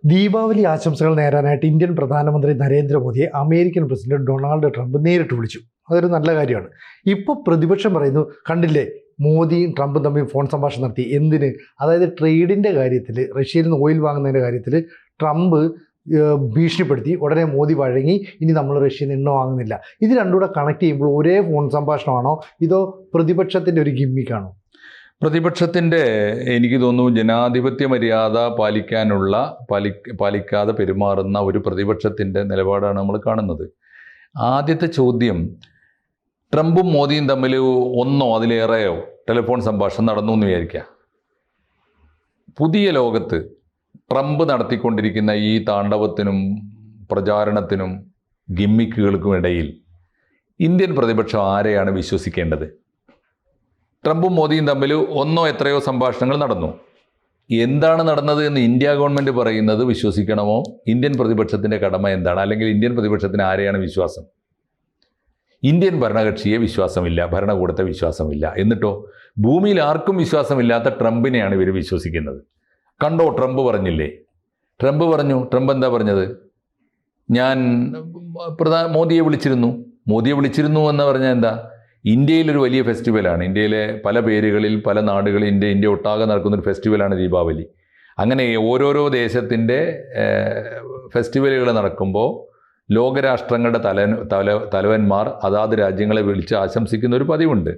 ദീപാവലി ആശംസകൾ നേരാനായിട്ട് ഇന്ത്യൻ പ്രധാനമന്ത്രി നരേന്ദ്രമോദിയെ അമേരിക്കൻ പ്രസിഡന്റ് ഡൊണാൾഡ് ട്രംപ് നേരിട്ട് വിളിച്ചു. അതൊരു നല്ല കാര്യമാണ്. ഇപ്പോൾ പ്രതിപക്ഷം പറയുന്നു, കണ്ടില്ലേ മോദിയും ട്രംപും തമ്മിൽ ഫോൺ സംഭാഷണം നടത്തി. എന്തിന്? അതായത് ട്രേഡിൻ്റെ കാര്യത്തിൽ, റഷ്യയിൽ നിന്ന് ഓയിൽ വാങ്ങുന്നതിൻ്റെ കാര്യത്തിൽ ട്രംപ് ഭീഷണിപ്പെടുത്തി. ഉടനെ മോദി വഴങ്ങി, ഇനി നമ്മൾ റഷ്യയിൽ നിന്ന് എണ്ണ വാങ്ങുന്നില്ല. ഇത് രണ്ടും കൂടെ കണക്ട് ചെയ്യുമ്പോൾ ഒരേ ഫോൺ സംഭാഷണമാണോ, ഇതോ പ്രതിപക്ഷത്തിൻ്റെ ഒരു ഗിമ്മിക്കാണോ? പ്രതിപക്ഷത്തിൻ്റെ, എനിക്ക് തോന്നുന്നു, ജനാധിപത്യ മര്യാദ പാലിക്കാതെ പെരുമാറുന്ന ഒരു പ്രതിപക്ഷത്തിൻ്റെ നിലപാടാണ് നമ്മൾ കാണുന്നത്. ആദ്യത്തെ ചോദ്യം, ട്രംപും മോദിയും തമ്മിൽ ഒന്നോ അതിലേറെയോ ടെലിഫോൺ സംഭാഷണം നടന്നു എന്ന് വിചാരിക്കുക. പുതിയ ലോകത്ത് ട്രംപ് നടത്തിക്കൊണ്ടിരിക്കുന്ന ഈ താണ്ഡവത്തിനും പ്രചാരണത്തിനും ഗിമ്മിക്കുകൾക്കും ഇടയിൽ ഇന്ത്യൻ പ്രതിപക്ഷം ആരെയാണ് വിശ്വസിക്കേണ്ടത്? ട്രംപും മോദിയും തമ്മിൽ ഒന്നോ എത്രയോ സംഭാഷണങ്ങൾ നടന്നു. എന്താണ് നടന്നത് എന്ന് ഇന്ത്യ ഗവൺമെൻറ് പറയുന്നത് വിശ്വസിക്കണമോ? ഇന്ത്യൻ പ്രതിപക്ഷത്തിൻ്റെ കടമ എന്താണ്? അല്ലെങ്കിൽ ഇന്ത്യൻ പ്രതിപക്ഷത്തിന് ആരെയാണ് വിശ്വാസം? ഇന്ത്യൻ ഭരണകക്ഷിയെ വിശ്വാസമില്ല, ഭരണകൂടത്തെ വിശ്വാസമില്ല. എന്നിട്ടോ ഭൂമിയിൽ ആർക്കും വിശ്വാസമില്ലാത്ത ട്രംപിനെയാണ് ഇവർ വിശ്വസിക്കുന്നത്. കണ്ടോ, ട്രംപ് പറഞ്ഞില്ലേ? ട്രംപ് പറഞ്ഞു. ട്രംപ് എന്താ പറഞ്ഞത്? ഞാൻ മോദിയെ വിളിച്ചിരുന്നു എന്ന് പറഞ്ഞാൽ എന്താ? ഇന്ത്യയിലൊരു വലിയ ഫെസ്റ്റിവലാണ്. ഇന്ത്യയിലെ പല പേരുകളിൽ പല നാടുകളിൽ ഇന്ത്യ ഒട്ടാകെ നടക്കുന്നൊരു ഫെസ്റ്റിവലാണ് ദീപാവലി. അങ്ങനെ ഓരോരോ ദേശത്തിൻ്റെ ഫെസ്റ്റിവലുകൾ നടക്കുമ്പോൾ ലോകരാഷ്ട്രങ്ങളുടെ തലവന്മാർ അതാത് രാജ്യങ്ങളെ വിളിച്ച് ആശംസിക്കുന്ന ഒരു പതിവുണ്ട്.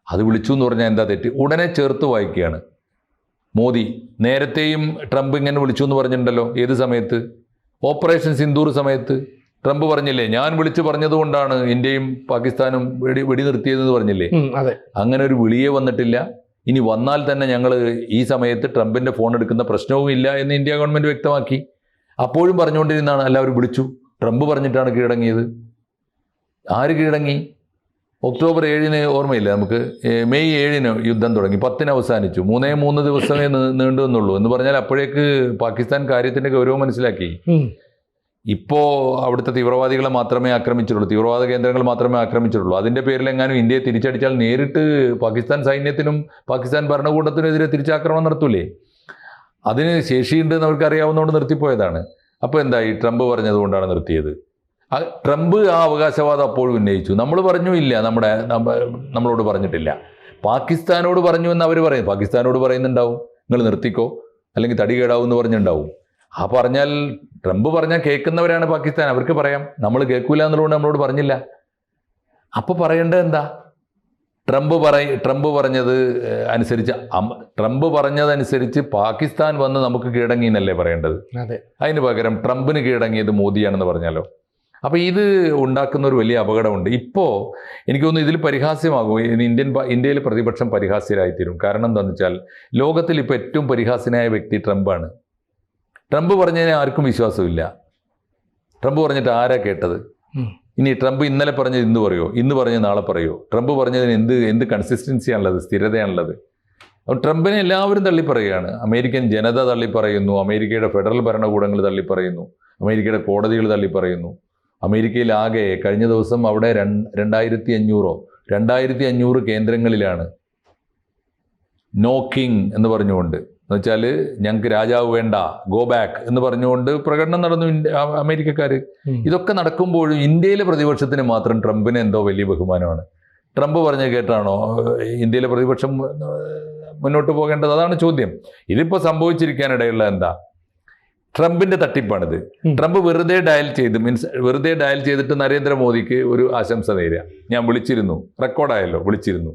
അത് വിളിച്ചു എന്ന് പറഞ്ഞാൽ എന്താ തെറ്റ്? ഉടനെ ചേർത്ത് വായിക്കുകയാണ്. മോദി നേരത്തെയും ട്രംപ് ഇങ്ങനെ വിളിച്ചു എന്ന് പറഞ്ഞിട്ടുണ്ടല്ലോ. ഏത് സമയത്ത്? ഓപ്പറേഷൻ സിന്ദൂർ സമയത്ത് ട്രംപ് പറഞ്ഞില്ലേ, ഞാൻ വിളിച്ചു പറഞ്ഞതുകൊണ്ടാണ് ഇന്ത്യയും പാകിസ്ഥാനും വെടി നിർത്തിയതെന്ന് പറഞ്ഞില്ലേ? അതെ. അങ്ങനെ ഒരു വിളിയേ വന്നിട്ടില്ല. ഇനി വന്നാൽ തന്നെ ഞങ്ങൾ ഈ സമയത്ത് ട്രംപിൻ്റെ ഫോൺ എടുക്കുന്ന പ്രശ്നവും ഇല്ല എന്ന് ഇന്ത്യ ഗവൺമെൻറ് വ്യക്തമാക്കി. അപ്പോഴും പറഞ്ഞുകൊണ്ടിരുന്നതാണ് എല്ലാവരും വിളിച്ചു. ട്രംപ് പറഞ്ഞിട്ടാണ് കീഴടങ്ങിയത്. ആര് കീഴടങ്ങി? ഒക്ടോബർ 7 ഓർമ്മയില്ല നമുക്ക്. മെയ് 7 യുദ്ധം തുടങ്ങി, 10 അവസാനിച്ചു. 3 ദിവസമേ നീണ്ടു എന്നുള്ളൂ എന്ന് പറഞ്ഞാൽ അപ്പോഴേക്ക് പാകിസ്ഥാൻ കാര്യത്തിൻ്റെ ഗൗരവം മനസ്സിലാക്കി. ഇപ്പോൾ അവിടുത്തെ തീവ്രവാദികളെ മാത്രമേ ആക്രമിച്ചിട്ടുള്ളൂ, തീവ്രവാദ കേന്ദ്രങ്ങൾ മാത്രമേ ആക്രമിച്ചിട്ടുള്ളൂ. അതിൻ്റെ പേരിലെങ്ങാനും ഇന്ത്യയെ തിരിച്ചടിച്ചാൽ നേരിട്ട് പാകിസ്ഥാൻ സൈന്യത്തിനും പാകിസ്ഥാൻ ഭരണകൂടത്തിനെതിരെ തിരിച്ചാക്രമണം നടത്തൂലേ? അതിന് ശേഷിയുണ്ടെന്ന് അവർക്ക് അറിയാവുന്നതുകൊണ്ട് നിർത്തിപ്പോയതാണ്. അപ്പോൾ എന്തായി? ട്രംപ് പറഞ്ഞതുകൊണ്ടാണ് നിർത്തിയത്. ട്രംപ് ആ അവകാശവാദം അപ്പോഴും ഉന്നയിച്ചു. നമ്മൾ പറഞ്ഞു ഇല്ല, നമ്മളോട് പറഞ്ഞിട്ടില്ല. പാകിസ്ഥാനോട് പറഞ്ഞു എന്ന് അവർ പറയും. പാകിസ്ഥാനോട് പറയുന്നുണ്ടാവും, നിങ്ങൾ നിർത്തിക്കോ അല്ലെങ്കിൽ തടി കേടാവും എന്ന് പറഞ്ഞിട്ടുണ്ടാവും. ആ പറഞ്ഞാൽ, ട്രംപ് പറഞ്ഞാൽ കേൾക്കുന്നവരാണ് പാകിസ്ഥാൻ, അവർക്ക് പറയാം. നമ്മൾ കേൾക്കൂല എന്നുള്ളതുകൊണ്ട് നമ്മളോട് പറഞ്ഞില്ല. അപ്പോൾ പറയേണ്ടത് എന്താ? ട്രംപ് പറഞ്ഞതനുസരിച്ച് പാകിസ്ഥാൻ വന്ന് നമുക്ക് കീഴടങ്ങി എന്നല്ലേ പറയേണ്ടത്? അതിന് പകരം ട്രംപിന് കീഴടങ്ങിയത് മോദിയാണെന്ന് പറഞ്ഞാലോ? അപ്പോൾ ഇത് ഉണ്ടാക്കുന്ന ഒരു വലിയ അപകടമുണ്ട്. ഇപ്പോൾ എനിക്ക് തോന്നുന്നു ഇതിൽ പരിഹാസ്യമാകും. ഇന്ത്യയിലെ പ്രതിപക്ഷം പരിഹാസ്യരായിത്തീരും. കാരണം എന്താണെന്ന് വെച്ചാൽ, ലോകത്തിൽ ഇപ്പോൾ ഏറ്റവും പരിഹാസ്യനായ വ്യക്തി ട്രംപാണ്. ട്രംപ് പറഞ്ഞതിന് ആർക്കും വിശ്വാസമില്ല. ട്രംപ് പറഞ്ഞിട്ട് ആരാ കേട്ടത്? ഇനി ട്രംപ് ഇന്നലെ പറഞ്ഞത് ഇന്ന് പറയോ, ഇന്ന് പറഞ്ഞത് നാളെ പറയോ? ട്രംപ് പറഞ്ഞതിന് എന്ത് കൺസിസ്റ്റൻസിയാണുള്ളത്, സ്ഥിരതയാണുള്ളത്? അപ്പോൾ ട്രംപിനെ എല്ലാവരും തള്ളിപ്പറയുകയാണ്. അമേരിക്കൻ ജനത തള്ളിപ്പറയുന്നു, അമേരിക്കയുടെ ഫെഡറൽ ഭരണകൂടങ്ങൾ തള്ളിപ്പറയുന്നു, അമേരിക്കയുടെ കോടതികൾ തള്ളിപ്പറയുന്നു. അമേരിക്കയിലാകെ കഴിഞ്ഞ ദിവസം അവിടെ 2500 കേന്ദ്രങ്ങളിലാണ് നോക്കിംഗ് എന്ന് പറഞ്ഞുകൊണ്ട്, എന്നുവെച്ചാൽ ഞങ്ങൾക്ക് രാജാവ് വേണ്ട, ഗോ ബാക്ക് എന്ന് പറഞ്ഞുകൊണ്ട് പ്രകടനം നടന്നു അമേരിക്കക്കാർ. ഇതൊക്കെ നടക്കുമ്പോഴും ഇന്ത്യയിലെ പ്രതിപക്ഷത്തിന് മാത്രം ട്രംപിന് എന്തോ വലിയ ബഹുമാനമാണ്. ട്രംപ് പറഞ്ഞ കേട്ടാണോ ഇന്ത്യയിലെ പ്രതിപക്ഷം മുന്നോട്ട് പോകേണ്ടത്? അതാണ് ചോദ്യം. ഇതിപ്പോൾ സംഭവിച്ചിരിക്കാനിടയുള്ള എന്താ? ട്രംപിൻ്റെ തട്ടിപ്പാണിത്. ട്രംപ് വെറുതെ ഡയൽ ചെയ്തിട്ട് നരേന്ദ്രമോദിക്ക് ഒരു ആശംസ നേരുക. ഞാൻ വിളിച്ചിരുന്നു, റെക്കോർഡായല്ലോ, വിളിച്ചിരുന്നു,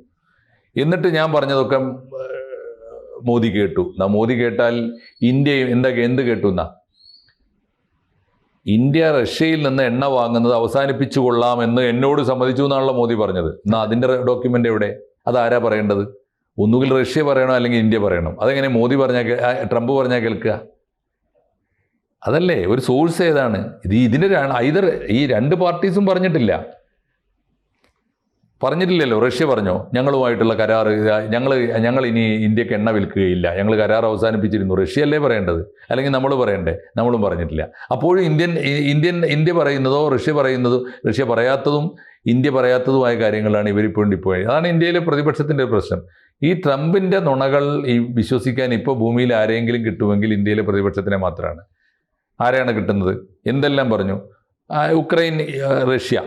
എന്നിട്ട് ഞാൻ പറഞ്ഞതൊക്കെ മോദി കേട്ടു. മോദി കേട്ടാൽ ഇന്ത്യ എന്ത് കേട്ടു എന്നാ? ഇന്ത്യ റഷ്യയിൽ നിന്ന് എണ്ണ വാങ്ങുന്നത് അവസാനിപ്പിച്ചു കൊള്ളാമെന്ന് എന്നോട് സമ്മതിച്ചു എന്നാണല്ലോ മോദി പറഞ്ഞത്. എന്നാൽ അതിൻ്റെ ഡോക്യുമെൻ്റ് എവിടെ? അതാരാ പറയേണ്ടത്? ഒന്നുകിൽ റഷ്യ പറയണം അല്ലെങ്കിൽ ഇന്ത്യ പറയണം. അതെങ്ങനെ ട്രംപ് പറഞ്ഞാൽ കേൾക്കുക? അതല്ലേ ഒരു സോഴ്സ്? ഏതാണ് ഇതിൻ്റെ? ഈ രണ്ട് പാർട്ടീസും പറഞ്ഞിട്ടില്ലല്ലോ. റഷ്യ പറഞ്ഞോ ഞങ്ങളുമായിട്ടുള്ള കരാർ, ഞങ്ങൾ ഇനി ഇന്ത്യക്ക് എണ്ണ വിൽക്കുകയില്ല, ഞങ്ങൾ കരാർ അവസാനിപ്പിച്ചിരുന്നു. റഷ്യയല്ലേ പറയേണ്ടത്, അല്ലെങ്കിൽ നമ്മൾ പറയണ്ടേ? നമ്മളും പറഞ്ഞിട്ടില്ല. അപ്പോഴും ഇന്ത്യ പറയുന്നതോ റഷ്യ പറയാത്തതും ഇന്ത്യ പറയാത്തതുമായ കാര്യങ്ങളാണ് ഇവരിപ്പോൾ. അതാണ് ഇന്ത്യയിലെ പ്രതിപക്ഷത്തിൻ്റെ പ്രശ്നം. ഈ ട്രംപിൻ്റെ നുണകൾ വിശ്വസിക്കാൻ ഇപ്പോൾ ഭൂമിയിൽ ആരെങ്കിലും കിട്ടുമെങ്കിൽ ഇന്ത്യയിലെ പ്രതിപക്ഷത്തിനെ മാത്രമാണ്. ആരെയാണ് കിട്ടുന്നത്? എന്തെല്ലാം പറഞ്ഞു? ഉക്രൈൻ റഷ്യ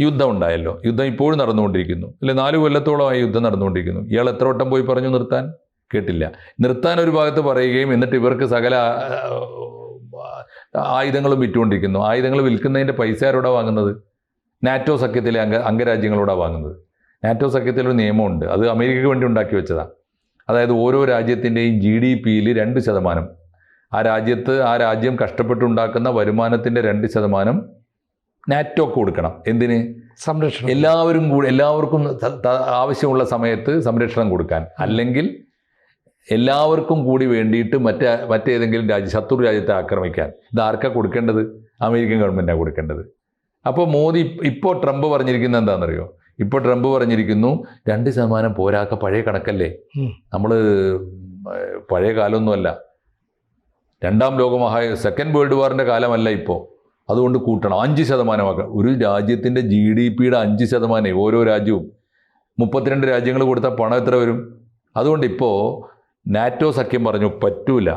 യുദ്ധം ഉണ്ടായല്ലോ, യുദ്ധം ഇപ്പോഴും നടന്നുകൊണ്ടിരിക്കുന്നു. അല്ലെ, 4 കൊല്ലത്തോളമായി യുദ്ധം നടന്നുകൊണ്ടിരിക്കുന്നു. ഇയാൾ എത്ര വട്ടം പോയി പറഞ്ഞു നിർത്താൻ? കേട്ടില്ല. നിർത്താൻ ഒരു ഭാഗത്ത് പറയുകയും എന്നിട്ട് ഇവർക്ക് സകല ആയുധങ്ങളും വിറ്റുകൊണ്ടിരിക്കുന്നു. ആയുധങ്ങൾ വിൽക്കുന്നതിൻ്റെ പൈസ ആരോടാണ് വാങ്ങുന്നത്? നാറ്റോ സഖ്യത്തിലെ അംഗരാജ്യങ്ങളോടാണ് വാങ്ങുന്നത്. നാറ്റോ സഖ്യത്തിലൊരു നിയമമുണ്ട്, അത് അമേരിക്കയ്ക്ക് വേണ്ടി ഉണ്ടാക്കി വെച്ചതാണ്. അതായത് ഓരോ രാജ്യത്തിൻ്റെയും GDP-യിൽ 2%, ആ രാജ്യം കഷ്ടപ്പെട്ടുണ്ടാക്കുന്ന വരുമാനത്തിൻ്റെ 2% നാറ്റോക്ക് കൊടുക്കണം. എന്തിന്? സംരക്ഷണം. എല്ലാവർക്കും ആവശ്യമുള്ള സമയത്ത് സംരക്ഷണം കൊടുക്കാൻ. അല്ലെങ്കിൽ എല്ലാവർക്കും കൂടി വേണ്ടിയിട്ട് മറ്റേതെങ്കിലും ശത്രു രാജ്യത്തെ ആക്രമിക്കാൻ. ഇത് ആർക്കാണ് കൊടുക്കേണ്ടത്? അമേരിക്കൻ ഗവൺമെൻറ്റാണ് കൊടുക്കേണ്ടത്. അപ്പോൾ മോദി ഇപ്പോൾ ട്രംപ് പറഞ്ഞിരിക്കുന്നത് എന്താണെന്നറിയോ? ഇപ്പോൾ ട്രംപ് പറഞ്ഞിരിക്കുന്നു 2% പോരാക്ക, പഴയ കണക്കല്ലേ, നമ്മൾ പഴയ കാലമൊന്നുമല്ല, 2ാം സെക്കൻഡ് വേൾഡ് വാറിൻ്റെ കാലമല്ല ഇപ്പോൾ, അതുകൊണ്ട് കൂട്ടണം, 5% ഒരു രാജ്യത്തിൻ്റെ GDP-യുടെ 5% ഓരോ രാജ്യവും. 32 രാജ്യങ്ങൾ കൊടുത്താൽ പണം എത്ര വരും? അതുകൊണ്ട് ഇപ്പോൾ നാറ്റോ സഖ്യം പറഞ്ഞു പറ്റൂല.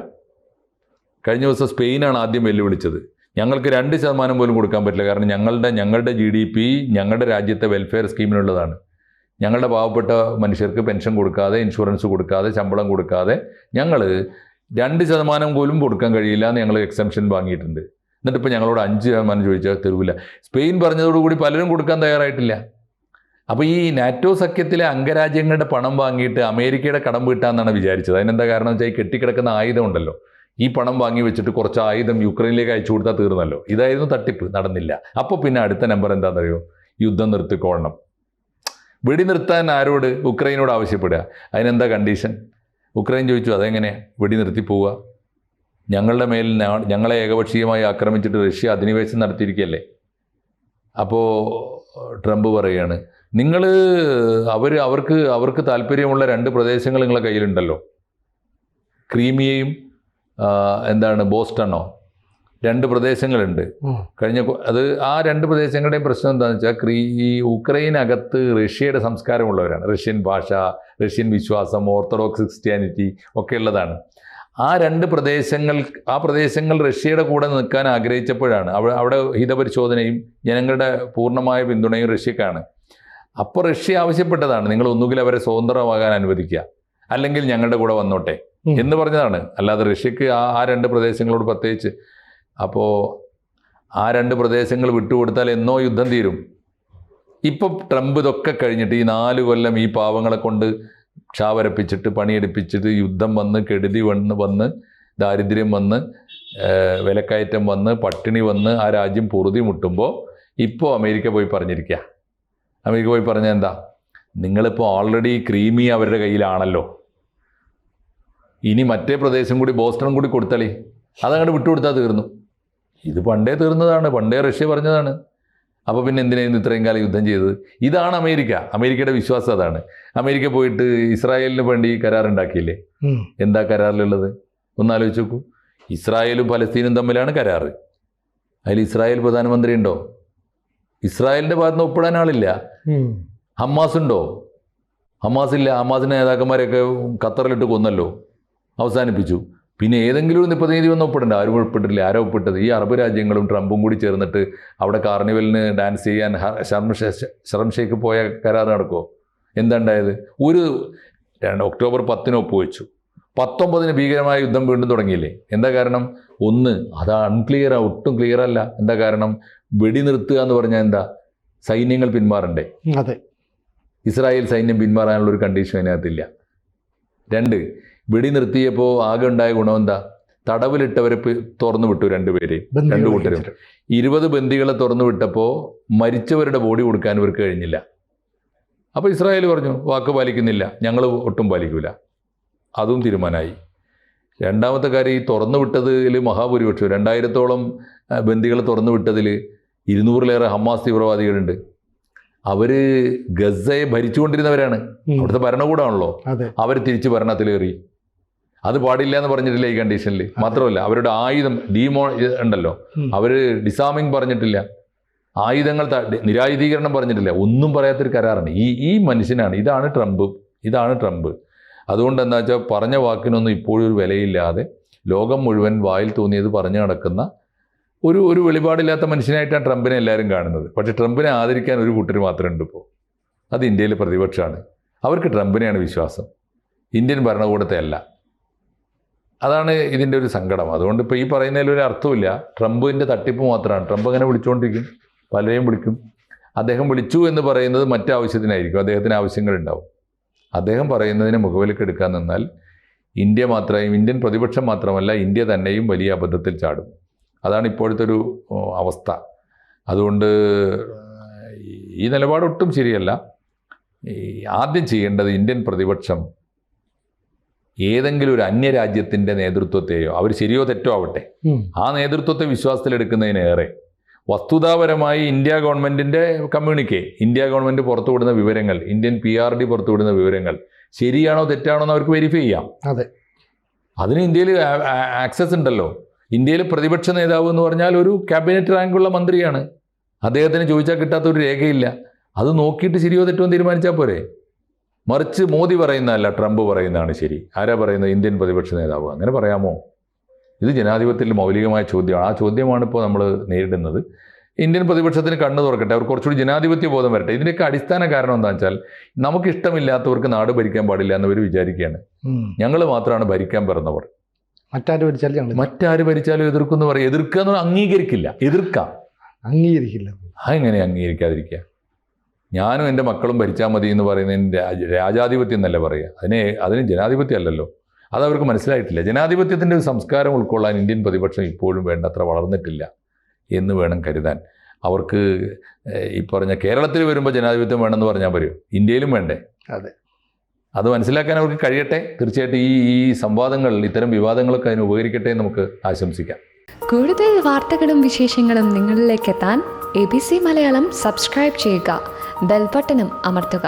കഴിഞ്ഞ ദിവസം സ്പെയിനാണ് ആദ്യം വെല്ലുവിളിച്ചത്. ഞങ്ങൾക്ക് 2% പോലും കൊടുക്കാൻ പറ്റില്ല, കാരണം ഞങ്ങളുടെ GDP ഞങ്ങളുടെ രാജ്യത്തെ വെൽഫെയർ സ്കീമിനുള്ളതാണ്. ഞങ്ങളുടെ പാവപ്പെട്ട മനുഷ്യർക്ക് പെൻഷൻ കൊടുക്കാതെ, ഇൻഷുറൻസ് കൊടുക്കാതെ, ശമ്പളം കൊടുക്കാതെ ഞങ്ങൾ 2% പോലും കൊടുക്കാൻ കഴിയില്ല എന്ന് ഞങ്ങൾ എക്സംഷൻ വാങ്ങിയിട്ടുണ്ട്. എന്നിട്ടിപ്പോൾ ഞങ്ങളോട് 5% ചോദിച്ചാൽ തരൂല. സ്പെയിൻ പറഞ്ഞതോടുകൂടി പലരും കൊടുക്കാൻ തയ്യാറായിട്ടില്ല. അപ്പോൾ ഈ നാറ്റോ സഖ്യത്തിലെ അംഗരാജ്യങ്ങളുടെ പണം വാങ്ങിയിട്ട് അമേരിക്കയുടെ കടം വീട്ടാമെന്നാണ് വിചാരിച്ചത്. അതിനെന്താ കാരണം വെച്ചാൽ ഈ കെട്ടിക്കിടക്കുന്ന ആയുധം ഉണ്ടല്ലോ, ഈ പണം വാങ്ങി വെച്ചിട്ട് കുറച്ച് ആയുധം യുക്രൈനിലേക്ക് അയച്ചു കൊടുത്താൽ തീർന്നല്ലോ. ഇതായിരുന്നു തട്ടിപ്പ്, നടന്നില്ല. അപ്പോൾ പിന്നെ അടുത്ത നമ്പർ എന്താണെന്നറിയോ? യുദ്ധം നിർത്തിക്കൊള്ളണം. വെടി നിർത്താൻ ആരോട്? ഉക്രൈനോട് ആവശ്യപ്പെടുക. അതിനെന്താ കണ്ടീഷൻ? ഉക്രൈൻ ചോദിച്ചു, അതെങ്ങനെ വെടി നിർത്തി പോവുക? ഞങ്ങളുടെ മേൽ ഞങ്ങളെ ഏകപക്ഷീയമായി ആക്രമിച്ചിട്ട് റഷ്യ അധിനിവേശം നടത്തിയിരിക്കുകയല്ലേ. അപ്പോൾ ട്രംപ് പറയുകയാണ്, അവർക്ക് താല്പര്യമുള്ള 2 പ്രദേശങ്ങൾ നിങ്ങളെ കയ്യിലുണ്ടല്ലോ, ക്രീമിയയും ബോസ്റ്റണോ, 2 പ്രദേശങ്ങളുണ്ട്. അത് ആ 2 പ്രദേശങ്ങളുടെയും പ്രശ്നം എന്താണെന്ന് വെച്ചാൽ ഈ ഉക്രൈനകത്ത് റഷ്യയുടെ സംസ്കാരമുള്ളവരാണ്. റഷ്യൻ ഭാഷ, റഷ്യൻ വിശ്വാസം, ഓർത്തഡോക്സ് ക്രിസ്ത്യാനിറ്റി ഒക്കെ ഉള്ളതാണ്. ആ 2 പ്രദേശങ്ങൾ റഷ്യയുടെ കൂടെ നിൽക്കാൻ ആഗ്രഹിച്ചപ്പോഴാണ് അവിടെ ഹിതപരിശോധനയും ജനങ്ങളുടെ പൂർണ്ണമായ പിന്തുണയും റഷ്യക്കാണ്. അപ്പോൾ റഷ്യ ആവശ്യപ്പെട്ടതാണ്, നിങ്ങൾ ഒന്നുകിൽ അവരെ സ്വതന്ത്രമാകാൻ അനുവദിക്കുക, അല്ലെങ്കിൽ ഞങ്ങളുടെ കൂടെ വന്നോട്ടെ എന്ന് പറഞ്ഞതാണ്. അല്ലാതെ റഷ്യക്ക് ആ 2 പ്രദേശങ്ങളോട് പ്രത്യേകിച്ച്. അപ്പോൾ ആ 2 പ്രദേശങ്ങൾ വിട്ടുകൊടുത്താൽ എന്നോ യുദ്ധം തീരും. ഇപ്പം ട്രംപ് ഇതൊക്കെ കഴിഞ്ഞിട്ട് ഈ 4 കൊല്ലം ഈ പാവങ്ങളെ കൊണ്ട് ക്ഷാവരപ്പിച്ചിട്ട് പണിയെടുപ്പിച്ചിട്ട് യുദ്ധം വന്ന്, കെടുതി വന്ന്, ദാരിദ്ര്യം വന്ന്, വിലക്കയറ്റം വന്ന്, പട്ടിണി വന്ന് ആ രാജ്യം പൊറുതി മുട്ടുമ്പോൾ ഇപ്പോൾ അമേരിക്ക പോയി പറഞ്ഞാൽ എന്താ? നിങ്ങളിപ്പോൾ ഓൾറെഡി ക്രീമി അവരുടെ കയ്യിലാണല്ലോ, ഇനി മറ്റേ പ്രദേശം കൂടി, ബോസ്റ്റണും കൂടി കൊടുത്താലേ അതങ്ങോട്ട് വിട്ടുകൊടുത്താൽ തീർന്നു. ഇത് പണ്ടേ തീർന്നതാണ്, പണ്ടേ റഷ്യ പറഞ്ഞതാണ്. അപ്പോൾ പിന്നെ എന്തിനായിരുന്നു ഇത്രയും കാലം യുദ്ധം ചെയ്തത്? ഇതാണ് അമേരിക്കയുടെ വിശ്വാസം. അതാണ്. അമേരിക്ക പോയിട്ട് ഇസ്രായേലിന് വേണ്ടി കരാറുണ്ടാക്കിയില്ലേ? എന്താ കരാറിലുള്ളത്? ഒന്നാലോചിച്ച് നോക്കൂ. ഇസ്രായേലും പലസ്തീനും തമ്മിലാണ് കരാറ്. അതിൽ ഇസ്രായേൽ പ്രധാനമന്ത്രി ഉണ്ടോ? ഇസ്രായേലിൻ്റെ ഭാഗത്ത് നിന്ന് ഒപ്പിടാൻ ആളില്ല. ഹമാസ് ഉണ്ടോ? ഹമാസില്ല. ഹമാസിൻ്റെ നേതാക്കന്മാരെയൊക്കെ ഖത്തറിലിട്ട് കൊന്നല്ലോ, അവസാനിപ്പിച്ചു. പിന്നെ ഏതെങ്കിലും ഒരു പ്രതിനിധി വന്ന് ഒപ്പിടണ്ട. ആരും ഒപ്പിട്ടില്ല. ആരോ ഒപ്പിട്ടത്? ഈ അറബ് രാജ്യങ്ങളും ട്രംപും കൂടി ചേർന്നിട്ട് അവിടെ കാർണിവലിന് ഡാൻസ് ചെയ്യാൻ ഷർം ഷെയ്ഖ് പോയ കരാർ നടക്കുമോ? എന്താ ഉണ്ടായത്? ഒക്ടോബർ 10 ഒപ്പുവെച്ചു. 19 ഭീകരമായ യുദ്ധം വീണ്ടും തുടങ്ങിയില്ലേ? എന്താ കാരണം? അത് അൺക്ലിയറാണ്, ഒട്ടും ക്ലിയർ അല്ല. എന്താ കാരണം? വെടി നിർത്തുക എന്ന് പറഞ്ഞാൽ എന്താ? സൈന്യങ്ങൾ പിന്മാറണ്ടേ? അതെ. ഇസ്രായേൽ സൈന്യം പിന്മാറാനുള്ളൊരു കണ്ടീഷൻ അതിനകത്തില്ല. 2, വെടി നിർത്തിയപ്പോൾ ആകെ ഉണ്ടായ ഗുണം എന്താ? തടവിലിട്ടവരെ തുറന്നു വിട്ടു, 2 പേരെയും, 2 കൂട്ടരും. 20 ബന്ദികളെ തുറന്നു വിട്ടപ്പോൾ മരിച്ചവരുടെ ബോഡി കൊടുക്കാൻ ഇവർക്ക് കഴിഞ്ഞില്ല. അപ്പോൾ ഇസ്രായേൽ പറഞ്ഞു, വാക്ക് പാലിക്കുന്നില്ല, ഞങ്ങൾ ഒട്ടും പാലിക്കില്ല. അതും തീരുമാനമായി. രണ്ടാമത്തെ കാര്യം, ഈ തുറന്നു വിട്ടതിൽ മഹാഭൂരിപക്ഷം 2000-ഓളം ബന്ദികളെ തുറന്നു വിട്ടതിൽ 200-ലേറെ ഹമാസ് തീവ്രവാദികളുണ്ട്. അവർ ഗസയെ ഭരിച്ചുകൊണ്ടിരുന്നവരാണ്, അവിടുത്തെ ഭരണകൂടമാണല്ലോ. അവർ തിരിച്ച് ഭരണത്തിലേറി. അത് പാടില്ല എന്ന് പറഞ്ഞിട്ടില്ല ഈ കണ്ടീഷനിൽ. മാത്രമല്ല, അവരുടെ ആയുധം ഉണ്ടല്ലോ, അവർ ഡിസാമിങ് പറഞ്ഞിട്ടില്ല, ആയുധങ്ങൾ നിരായുധീകരണം പറഞ്ഞിട്ടില്ല, ഒന്നും പറയാത്തൊരു കരാറാണ്. ഈ മനുഷ്യനാണ്. ഇതാണ് ട്രംപ്. അതുകൊണ്ട് എന്താ വെച്ചാൽ പറഞ്ഞ വാക്കിനൊന്നും ഇപ്പോഴൊരു വിലയില്ലാതെ ലോകം മുഴുവൻ വായിൽ തോന്നിയത് പറഞ്ഞു നടക്കുന്ന ഒരു വെളിപാടില്ലാത്ത മനുഷ്യനായിട്ടാണ് ട്രംപിനെ എല്ലാവരും കാണുന്നത്. പക്ഷേ ട്രംപിനെ ആദരിക്കാൻ ഒരു കൂട്ടർ മാത്രമേ ഉണ്ട് ഇപ്പോൾ. അത് ഇന്ത്യയിലെ പ്രതിപക്ഷമാണ്. അവർക്ക് ട്രംപിനെയാണ് വിശ്വാസം, ഇന്ത്യൻ ഭരണകൂടത്തെ അല്ല. അതാണ് ഇതിൻ്റെ ഒരു സങ്കടം. അതുകൊണ്ട് ഇപ്പോൾ ഈ പറയുന്നതിൽ ഒരു അർത്ഥമില്ല. ട്രംപിൻ്റെ തട്ടിപ്പ് മാത്രമാണ്. ട്രംപ് അങ്ങനെ വിളിച്ചുകൊണ്ടിരിക്കും, പലരെയും വിളിക്കും. അദ്ദേഹം വിളിച്ചു എന്ന് പറയുന്നത് മറ്റാവശ്യത്തിനായിരിക്കും, അദ്ദേഹത്തിന് ആവശ്യങ്ങളുണ്ടാവും. അദ്ദേഹം പറയുന്നതിനെ മുഖവിലക്കെടുക്കാൻ നിന്നാൽ ഇന്ത്യൻ പ്രതിപക്ഷം മാത്രമല്ല, ഇന്ത്യ തന്നെയും വലിയ അബദ്ധത്തിൽ ചാടും. അതാണ് ഇപ്പോഴത്തെ ഒരു അവസ്ഥ. അതുകൊണ്ട് ഈ നിലപാടൊട്ടും ശരിയല്ല. ആദ്യം ചെയ്യേണ്ടത് ഇന്ത്യൻ പ്രതിപക്ഷം ഏതെങ്കിലും ഒരു അന്യരാജ്യത്തിൻ്റെ നേതൃത്വത്തെയോ, അവർ ശരിയോ തെറ്റോ ആവട്ടെ, ആ നേതൃത്വത്തെ വിശ്വാസത്തിലെടുക്കുന്നതിനേറെ വസ്തുതാപരമായി ഇന്ത്യ ഗവൺമെൻറ്റിൻ്റെ കമ്മ്യൂണിക്കെ, ഇന്ത്യ ഗവൺമെൻറ് പുറത്തുവിടുന്ന വിവരങ്ങൾ, ഇന്ത്യൻ PRD പുറത്തുവിടുന്ന വിവരങ്ങൾ ശരിയാണോ തെറ്റാണോ എന്ന് അവർക്ക് വെരിഫൈ ചെയ്യാം. അതെ, അതിന് ഇന്ത്യയിൽ ആക്സസ് ഉണ്ടല്ലോ. ഇന്ത്യയിൽ പ്രതിപക്ഷ നേതാവ് എന്ന് പറഞ്ഞാൽ ഒരു ക്യാബിനറ്റ് റാങ്കുള്ള മന്ത്രിയാണ്. അദ്ദേഹത്തിന് ചോദിച്ചാൽ കിട്ടാത്തൊരു രേഖയില്ല. അത് നോക്കിയിട്ട് ശരിയോ തെറ്റോ തീരുമാനിച്ചാൽ പോരെ. മറിച്ച് മോദി പറയുന്നതല്ല, ട്രംപ് പറയുന്നതാണ് ശരി. ആരാ പറയുന്നത്? ഇന്ത്യൻ പ്രതിപക്ഷ നേതാവ്. അങ്ങനെ പറയാമോ? ഇത് ജനാധിപത്യത്തിൽ മൗലികമായ ചോദ്യമാണ്. ആ ചോദ്യമാണ് ഇപ്പോൾ നമ്മൾ നേരിടുന്നത്. ഇന്ത്യൻ പ്രതിപക്ഷത്തിന് കണ്ണ് തുറക്കട്ടെ, അവർ കുറച്ചുകൂടി ജനാധിപത്യ ബോധം വരട്ടെ. ഇതിൻ്റെയൊക്കെ അടിസ്ഥാന കാരണം എന്താണെന്ന് വെച്ചാൽ, നമുക്കിഷ്ടമില്ലാത്തവർക്ക് നാട് ഭരിക്കാൻ പാടില്ല എന്നവർ വിചാരിക്കുകയാണ്. ഞങ്ങൾ മാത്രമാണ് ഭരിക്കാൻ പിറന്നവർ, മറ്റാര് ഭരിച്ചാലും എതിർക്കുമെന്ന് പറയും. എതിർക്കുക എന്ന് അംഗീകരിക്കില്ല, അംഗീകരിക്കില്ല. എങ്ങനെ അംഗീകരിക്കാതിരിക്കുക? ഞാനും എൻ്റെ മക്കളും ഭരിച്ചാൽ മതി എന്ന് പറയുന്നതിന് രാജാധിപത്യം എന്നല്ല പറയുക. അതിന് ജനാധിപത്യം അല്ലല്ലോ. അതവർക്ക് മനസ്സിലായിട്ടില്ല. ജനാധിപത്യത്തിൻ്റെ ഒരു സംസ്കാരം ഉൾക്കൊള്ളാൻ ഇന്ത്യൻ പ്രതിപക്ഷം ഇപ്പോഴും വേണ്ടത്ര വളർന്നിട്ടില്ല എന്ന് വേണം കരുതാൻ. അവർക്ക് ഈ പറഞ്ഞ കേരളത്തിൽ വരുമ്പോൾ ജനാധിപത്യം വേണമെന്ന് പറഞ്ഞാൽ വരും, ഇന്ത്യയിലും വേണ്ടേ? അതെ, അത് മനസ്സിലാക്കാൻ അവർക്ക് കഴിയട്ടെ. തീർച്ചയായിട്ടും ഈ സംവാദങ്ങൾ, ഇത്തരം വിവാദങ്ങളൊക്കെ അതിന് ഉപകരിക്കട്ടെ എന്ന് നമുക്ക് ആശംസിക്കാം. കൂടുതൽ വാർത്തകളും വിശേഷങ്ങളും നിങ്ങളിലേക്ക് എത്താൻ ABC മലയാളം സബ്സ്ക്രൈബ് ചെയ്യുക, ബെൽ ബട്ടണും അമർത്തുക.